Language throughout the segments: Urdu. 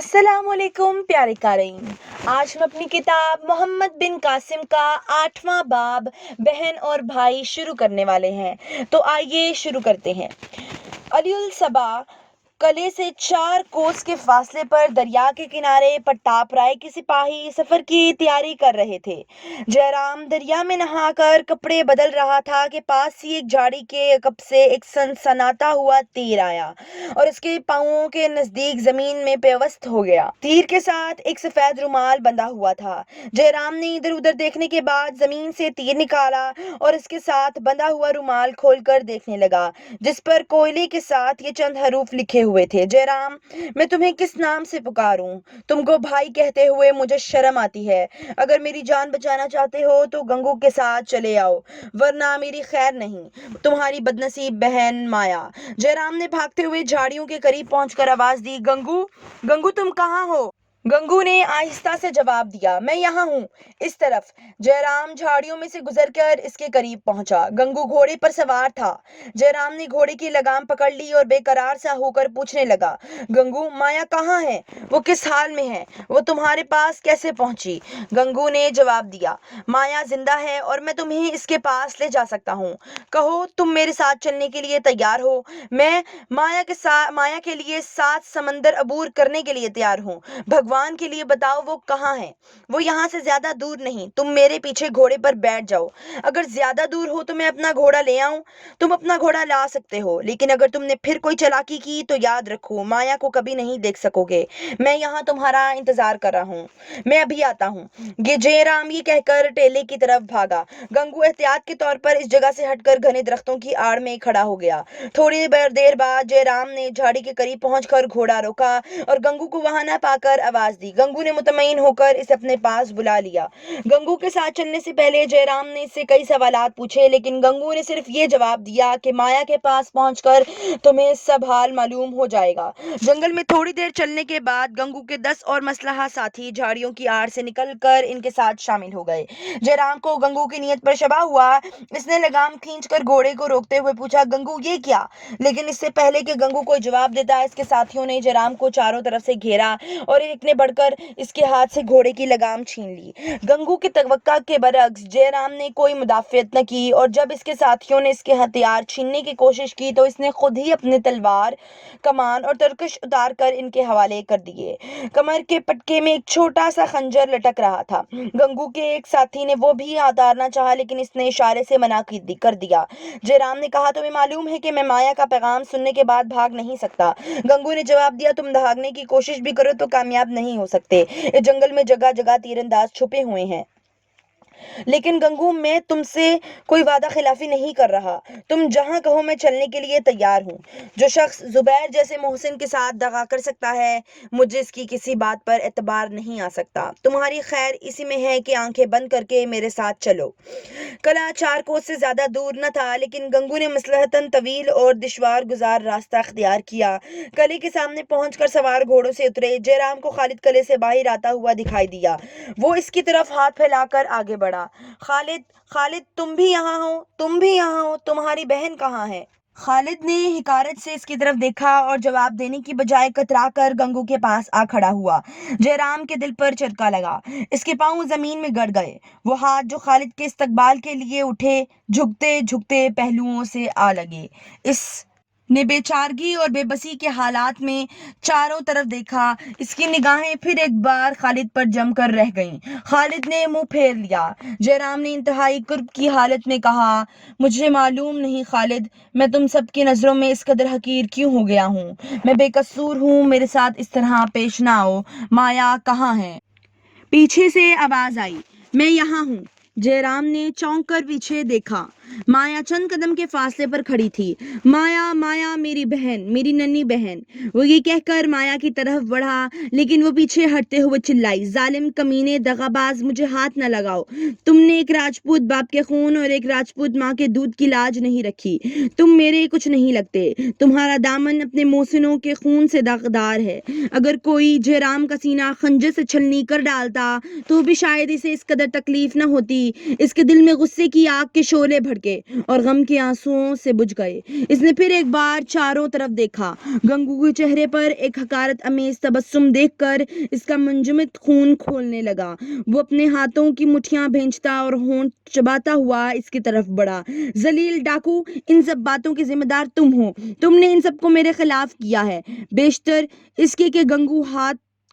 السلام علیکم پیارے قارئین، آج ہم اپنی کتاب محمد بن قاسم کا 8واں باب بہن اور بھائی شروع کرنے والے ہیں۔ تو آئیے شروع کرتے ہیں۔ علی الصبا قلعے سے 4 کوس کے فاصلے پر دریا کے کنارے پٹاپ رائے کے سپاہی سفر کی تیاری کر رہے تھے۔ جے رام دریا میں نہا کر کپڑے بدل رہا تھا کہ پاس ہی ایک جھاڑی کے عقب سے ایک سنسناتا ہوا تیر آیا اور اس کے پاؤں کے نزدیک زمین میں پیوست ہو گیا۔ تیر کے ساتھ ایک سفید رومال بندھا ہوا تھا۔ جے رام نے ادھر ادھر دیکھنے کے بعد زمین سے تیر نکالا اور اس کے ساتھ بندھا ہوا رومال کھول کر دیکھنے لگا، جس پر کوئلے کے ساتھ یہ چند حروف لکھے ہوئے تھے: جے رام، میں تمہیں کس نام سے پکاروں؟ تم کو بھائی کہتے ہوئے مجھے شرم آتی ہے۔ اگر میری جان بچانا چاہتے ہو تو گنگو کے ساتھ چلے آؤ، ورنہ میری خیر نہیں۔ تمہاری بدنصیب بہن مایا۔ جے رام نے بھاگتے ہوئے جھاڑیوں کے قریب پہنچ کر آواز دی: گنگو، گنگو تم کہاں ہو؟ گنگو نے آہستہ سے جواب دیا: میں یہاں ہوں، اس طرف۔ جے رام جھاڑیوں میں سے گزر کر اس کے قریب پہنچا۔ گنگو گھوڑے پر سوار تھا۔ جے رام نے گھوڑے کی لگام پکڑ لی اور بے قرار سا ہو کر پوچھنے لگا: گنگو، مایا کہاں ہے؟ وہ کس حال میں ہے؟ وہ تمہارے پاس کیسے پہنچی؟ گنگو نے جواب دیا: مایا زندہ ہے اور میں تمہیں اس کے پاس لے جا سکتا ہوں۔ کہو تم میرے ساتھ چلنے کے لیے تیار ہو؟ میں مایا کے لیے 7 سمندر عبور کرنے کے لیے تیار ہوں۔ بھگوان کے لیے بتاؤ وہ کہاں ہے؟ وہ یہاں سے زیادہ دور نہیں، تم میرے پیچھے گھوڑے پر بیٹھ جاؤ۔ اگر زیادہ دور ہو تو میں اپنا گھوڑا لے آؤں؟ تم اپنا گھوڑا لا سکتے ہو، لیکن اگر تم نے پھر کوئی چالاکی کی تو یاد رکھو مایا کو کبھی نہیں دیکھ سکو گے۔ میں یہاں تمہارا انتظار کر رہا ہوں، میں ابھی آتا ہوں۔ جے رام یہ کہہ کر ٹیلے کی طرف بھاگا۔ گنگو احتیاط کے طور پر اس جگہ سے ہٹ کر گھنے درختوں کی آڑ میں کھڑا ہو گیا۔ تھوڑی دیر بعد جے رام نے جھاڑی کے قریب پہنچ کر گھوڑا روکا اور گنگو کو وہاں نہ پا کر آواز دی۔ گنگو نے مطمئن ہو کر اسے اپنے پاس بلا لیا۔ گنگو کے ساتھ چلنے سے پہلے جے رام نے اس سے کئی سوالات پوچھے، لیکن گنگو نے صرف یہ جواب دیا کہ مایا کے پاس پہنچ کر تمہیں سب حال معلوم ہو جائے گا۔ جنگل میں تھوڑی دیر چلنے کے بعد گنگو کے 10 اور مسلح ساتھی جھاڑیوں کی آڑ سے نکل کر ان کے ساتھ شامل ہو گئے۔ جے رام کو گنگو کی نیت پر شبہ ہوا۔ اس نے لگام کھینچ کر گھوڑے کو روکتے ہوئے پوچھا: گنگو یہ کیا؟ لیکن اس سے پہلے کہ گنگو کوئی جواب دیتا، اس کے ساتھیوں نے جے رام کو چاروں طرف سے گھیرا اور ایک نے بڑھ کر اس کے ہاتھ سے گھوڑے کی لگام چھین لی۔ گنگو کی توقع کے برعکس جے رام نے کوئی مدافعت نہ کی اور جب اس کے ساتھیوں نے اس کے ہتھیار چھیننے کی کوشش کی تو اس نے خود ہی اپنے تلوار، کمان اور ترکش اتار کر ان کے حوالے کر دیے۔ کمر کے پٹکے میں ایک چھوٹا سا خنجر لٹک رہا تھا۔ گنگو کے ایک ساتھی نے وہ بھی اتارنا چاہا، لیکن اس نے اشارے سے منع کر دیا۔ جے رام نے کہا: تمہیں معلوم ہے کہ میں مایا کا پیغام سننے کے بعد بھاگ نہیں سکتا۔ گنگو نے جواب دیا: تم بھاگنے کی کوشش بھی کرو تو کامیاب نہیں ہو سکتے۔ اس جنگل میں جگہ جگہ تیر انداز چھپے ہوئے ہیں۔ لیکن گنگو، میں تم سے کوئی وعدہ خلافی نہیں کر رہا۔ تم جہاں کہو میں چلنے کے لیے تیار ہوں۔ جو شخص زبیر جیسے محسن کے ساتھ دغا کر سکتا ہے، مجھے اس کی کسی بات پر اعتبار نہیں آ سکتا۔ تمہاری خیر اسی میں ہے کہ آنکھیں بند کر کے میرے ساتھ چلو۔ قلعہ 4 کوس سے زیادہ دور نہ تھا، لیکن گنگو نے مصلحتاً طویل اور دشوار گزار راستہ اختیار کیا۔ قلعے کے سامنے پہنچ کر سوار گھوڑوں سے اترے۔ جے رام کو خالد قلعے سے باہر آتا ہوا دکھائی دیا۔ وہ اس کی طرف ہاتھ پھیلا کر آگے بڑھا۔ خالد، تم بھی یہاں ہو؟ تم بھی یہاں ہو؟ تمہاری بہن کہاں ہے؟ خالد نے حقارت سے اس کی طرف دیکھا اور جواب دینے کی بجائے کترا کر گنگو کے پاس آ کھڑا ہوا۔ جے رام کے دل پر چرکا لگا۔ اس کے پاؤں زمین میں گڑ گئے۔ وہ ہاتھ جو خالد کے استقبال کے لیے اٹھے، جھکتے جھکتے پہلوؤں سے آ لگے۔ اس نے بے چارگی اور بے بسی کے حالات میں چاروں طرف دیکھا۔ اس کی نگاہیں پھر ایک بار خالد پر جم کر رہ گئیں۔ خالد نے منہ پھیر لیا۔ جے رام نے انتہائی کرب کی حالت میں کہا: مجھے معلوم نہیں خالد، میں تم سب کی نظروں میں اس قدر حقیر کیوں ہو گیا ہوں؟ میں بے قصور ہوں، میرے ساتھ اس طرح پیش نہ آؤ۔ مایا کہاں ہے؟ پیچھے سے آواز آئی: میں یہاں ہوں۔ جے رام نے چونک کر پیچھے دیکھا۔ مایا چند قدم کے فاصلے پر کھڑی تھی۔ مایا، مایا، میری بہن، میری ننھی بہن۔ وہ یہ کہہ کر مایا کی طرف بڑھا، لیکن وہ پیچھے ہٹتے ہوئے چلائی: ظالم کمینے، دغا باز، مجھے ہاتھ نہ لگاؤ۔ تم نے ایک راجپوت باپ کے خون اور ایک راجپوت ماں کے دودھ کی لاج نہیں رکھی۔ تم میرے کچھ نہیں لگتے۔ تمہارا دامن اپنے محسنوں کے خون سے داغدار ہے۔ اگر کوئی جے رام کا سینہ خنجر سے چھلنی کر ڈالتا تو بھی شاید اسے اس قدر تکلیف نہ ہوتی۔ اس کے دل میں غصے کی آگ کے شعلے بھڑکے۔ کے اور غم کے آنسوؤں سے بجھ گئے۔ اس نے پھر ایک بار چاروں طرف دیکھا۔ گنگو کے چہرے پر ایک حقارت امیز تبسم دیکھ کر اس کا منجمد خون کھولنے لگا۔ وہ اپنے ہاتھوں کی مٹھیاں بھینچتا اور ہونٹ چباتا ہوا اس کی طرف بڑھا۔ ذلیل ڈاکو، ان سب باتوں کے ذمہ دار تم ہو۔ تم نے ان سب کو میرے خلاف کیا ہے۔ بیشتر اس کے کہ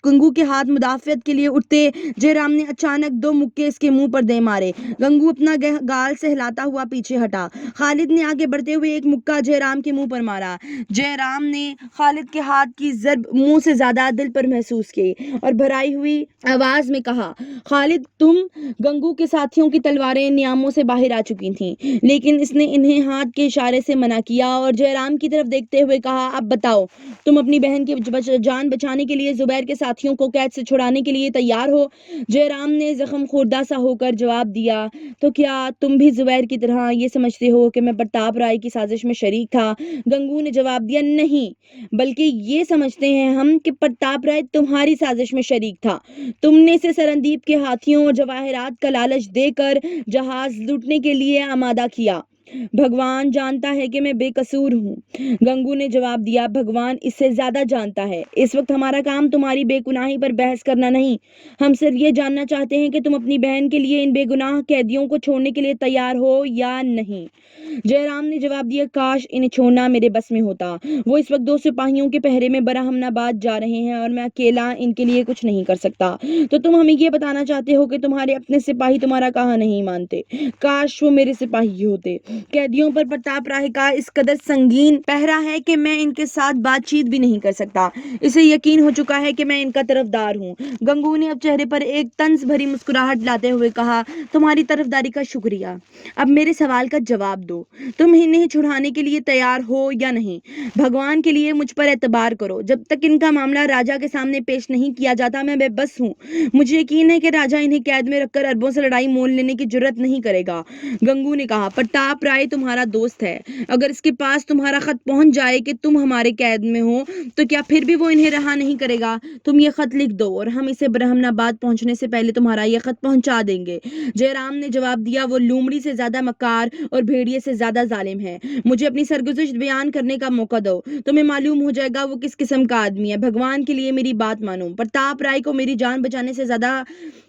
گنگو کے ہاتھ مدافعت کے لیے اٹھتے، جے رام نے اچانک 2 مکے اس کے منہ پر دے مارے۔ گنگو اپنا گال سہلاتا ہوا پیچھے ہٹا۔ خالد نے آگے بڑھتے ہوئے ایک مکہ جے رام کے منہ پر مارا۔ جے رام نے خالد کے ہاتھ کی ضرب منہ سے زیادہ دل پر محسوس کی اور بھرائی ہوئی آواز میں کہا، خالد، تم گنگو کے ساتھیوں کی تلواریں نیاموں سے باہر آ چکی تھیں، لیکن اس نے انہیں ہاتھ کے اشارے سے منع کیا اور جے رام کی طرف دیکھتے ہوئے کہا، اب بتاؤ، تم اپنی بہن کی جان بچانے کے لیے زبیر کے ساتھیوں کو قید سے چھڑانے کے لیے تیار ہو؟ جے رام نے زخم خوردہ سا ہو کر جواب دیا، تو کیا تم بھی زبیر کی طرح یہ سمجھتے ہو کہ میں پرتاپ رائے کی سازش میں شریک تھا؟ گنگو نے جواب دیا، نہیں، بلکہ یہ سمجھتے ہیں ہم کہ پرتاپ رائے تمہاری سازش میں شریک تھا۔ تم نے اسے سرندیپ کے ہاتھیوں اور جواہرات کا لالچ دے کر جہاز لوٹنے کے لیے آمادہ کیا۔ بھگوان جانتا ہے کہ میں بے قصور ہوں۔ گنگو نے جواب دیا، بھگوان اس سے زیادہ جانتا ہے۔ اس وقت ہمارا کام تمہاری بے گناہی پر بحث کرنا نہیں، ہم صرف یہ جاننا چاہتے ہیں کہ تم اپنی بہن کے لیے ان بے گناہ قیدیوں کو چھوڑنے کے لیے تیار ہو یا نہیں۔ جے رام نے جواب دیا، کاش انہیں چھوڑنا میرے بس میں ہوتا۔ وہ اس وقت 2 سپاہیوں کے پہرے میں برہمن آباد جا رہے ہیں اور میں اکیلا ان کے لیے کچھ نہیں کر سکتا۔ تو تم ہمیں یہ بتانا چاہتے ہو کہ تمہارے اپنے سپاہی تمہارا کہا نہیں مانتے۔ کاش وہ میرے سپاہی ہوتے۔ قیدیوں پر پرتاپ رائے کا اس قدر سنگین پہرا ہے کہ میں ان کے ساتھ بات چیت بھی نہیں کر سکتا۔ اسے یقین ہو چکا ہے کہ میں ان کا طرفدار ہوں۔ گنگو نے اب چہرے پر ایک طنز بھری مسکراہٹ لاتے ہوئے کہا، تمہاری طرفداری کا شکریہ۔ اب میرے سوال کا جواب دو، تم انہیں چھڑانے کے لیے تیار ہو یا نہیں؟ بھگوان کے لیے مجھ پر اعتبار کرو، جب تک ان کا معاملہ راجا کے سامنے پیش نہیں کیا جاتا میں بے بس ہوں۔ مجھے یقین ہے کہ راجا انہیں قید میں رکھ کر اربوں سے لڑائی مول لینے کی جرات نہیں کرے گا۔ گنگو نے کہا، پرتاپ رائے تمہارا دوست ہے، اگر اس کے پاس تمہارا خط پہنچ جائے کہ تم ہمارے قید میں ہو تو کیا پھر بھی وہ انہیں رہا نہیں کرے گا؟ تم یہ خط لکھ دو اور ہم اسے برہمن آباد پہنچنے سے پہلے تمہارا یہ خط پہنچا دیں گے۔ جے رام نے جواب دیا، وہ لومڑی سے زیادہ مکار اور بھیڑیے سے زیادہ ظالم ہے۔ مجھے اپنی سرگزشت بیان کرنے کا موقع دو، تمہیں معلوم ہو جائے گا وہ کس قسم کا آدمی ہے۔ بھگوان کے لیے میری بات مانو، پرتاپ رائے کو میری جان بچانے سے زیادہ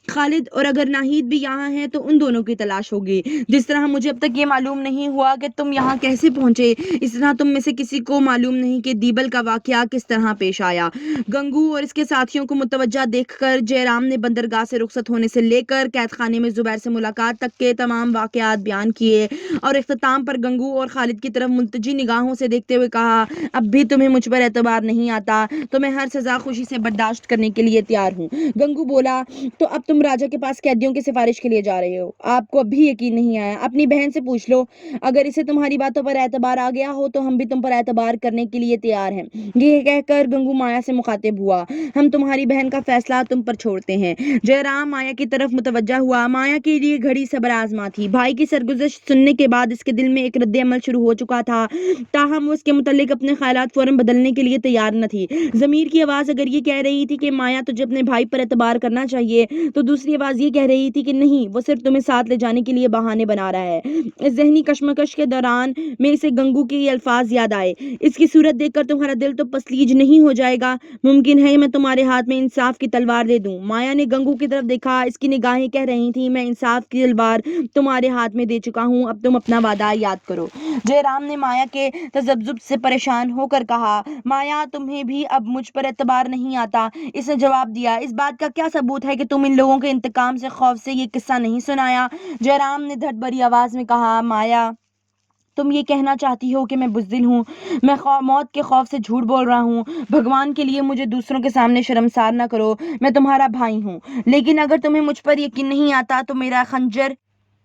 خالد اور اگر ناہید بھی یہاں ہیں تو ان دونوں کی تلاش ہوگی۔ جس طرح مجھے اب تک یہ معلوم نہیں ہوا کہ تم یہاں کیسے پہنچے، اس طرح تم میں سے کسی کو معلوم نہیں کہ دیبل کا واقعہ کس طرح پیش آیا۔ گنگو اور اس کے ساتھیوں کو متوجہ دیکھ کر جے رام نے بندرگاہ سے رخصت ہونے سے لے کر قید خانے میں زبیر سے ملاقات تک کے تمام واقعات بیان کیے اور اختتام پر گنگو اور خالد کی طرف ملتجی نگاہوں سے دیکھتے ہوئے کہا، اب بھی تمہیں مجھ پر اعتبار نہیں آتا تو میں ہر سزا خوشی سے برداشت کرنے کے لیے تیار ہوں۔ گنگو بولا، تو اب تم راجا کے پاس قیدیوں کی سفارش کے لیے جا رہے ہو؟ آپ کو اب بھی یقین نہیں آیا؟ اپنی بہن سے پوچھ لو، اگر اسے تمہاری باتوں پر اعتبار آ گیا ہو تو ہم بھی تم پر اعتبار کرنے کے لیے تیار ہیں۔ یہ کہہ کر گنگو مایا سے مخاطب ہوا، ہم تمہاری بہن کا فیصلہ تم پر چھوڑتے ہیں۔ جے رام مایا کی طرف متوجہ ہوا۔ مایا کے لیے گھڑی صبر آزما تھی۔ بھائی کی سرگزشت سننے کے بعد اس کے دل میں ایک رد عمل شروع ہو چکا تھا، تاہم وہ اس کے متعلق اپنے خیالات فوراً بدلنے کے لیے تیار نہ تھی۔ ضمیر کی آواز اگر یہ کہہ رہی تھی کہ مایا تجھے اپنے بھائی پر اعتبار کرنا چاہیے، تو دوسری آواز یہ کہہ رہی تھی کہ نہیں، وہ صرف تمہیں ساتھ لے جانے کے لیے بہانے بنا رہا ہے۔ اس ذہنی کشمکش کے دوران میں اسے گنگو کے یہ الفاظ یاد آئے، اس کی صورت دیکھ کر تمہارا دل تو پسلیج نہیں ہو جائے گا؟ ممکن ہے میں تمہارے ہاتھ میں انصاف کی تلوار دے دوں۔ مایا نے گنگو کی طرف دیکھا، اس کی نگاہیں کہہ رہی تھیں، میں انصاف کی تلوار تمہارے ہاتھ میں دے چکا ہوں، اب تم اپنا وعدہ یاد کرو۔ جے رام نے مایا کے تذبذب سے پریشان ہو کر کہا، مایا تمہیں بھی اب مجھ پر اعتبار نہیں آتا؟ اس نے جواب دیا، اس بات کا کیا ثبوت ہے کہ تم ان لوگوں کے انتقام سے خوف سے یہ قصہ نہیں سنایا؟ جے رام نے دھڑ بھری آواز میں کہا، مایا تم یہ کہنا چاہتی ہو کہ میں بزدل ہوں، میں موت کے خوف سے جھوٹ بول رہا ہوں؟ بھگوان کے لیے مجھے دوسروں کے سامنے شرمسار نہ کرو، میں تمہارا بھائی ہوں، لیکن اگر تمہیں مجھ پر یقین نہیں آتا تو میرا خنجر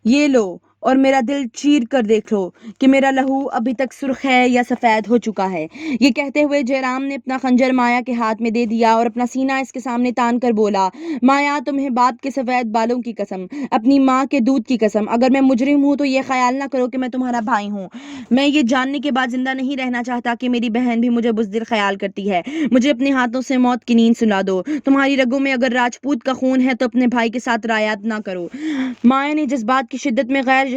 یہ لو اور میرا دل چیر کر دیکھ لو کہ میرا لہو ابھی تک سرخ ہے یا سفید ہو چکا ہے۔ یہ کہتے ہوئے جے رام نے اپنا خنجر مایا کے ہاتھ میں دے دیا اور اپنا سینہ اس کے سامنے تان کر بولا، مایا تمہیں باپ کے سفید بالوں کی قسم، اپنی ماں کے دودھ کی قسم، اگر میں مجرم ہوں تو یہ خیال نہ کرو کہ میں تمہارا بھائی ہوں۔ میں یہ جاننے کے بعد زندہ نہیں رہنا چاہتا کہ میری بہن بھی مجھے بزدل خیال کرتی ہے۔ مجھے اپنے ہاتھوں سے موت کی نیند سلا دو۔ تمہاری رگوں میں اگر راجپوت کا خون ہے تو اپنے بھائی کے ساتھ رعایت نہ کرو۔ مایا نے جذبات کی شدت میں غیر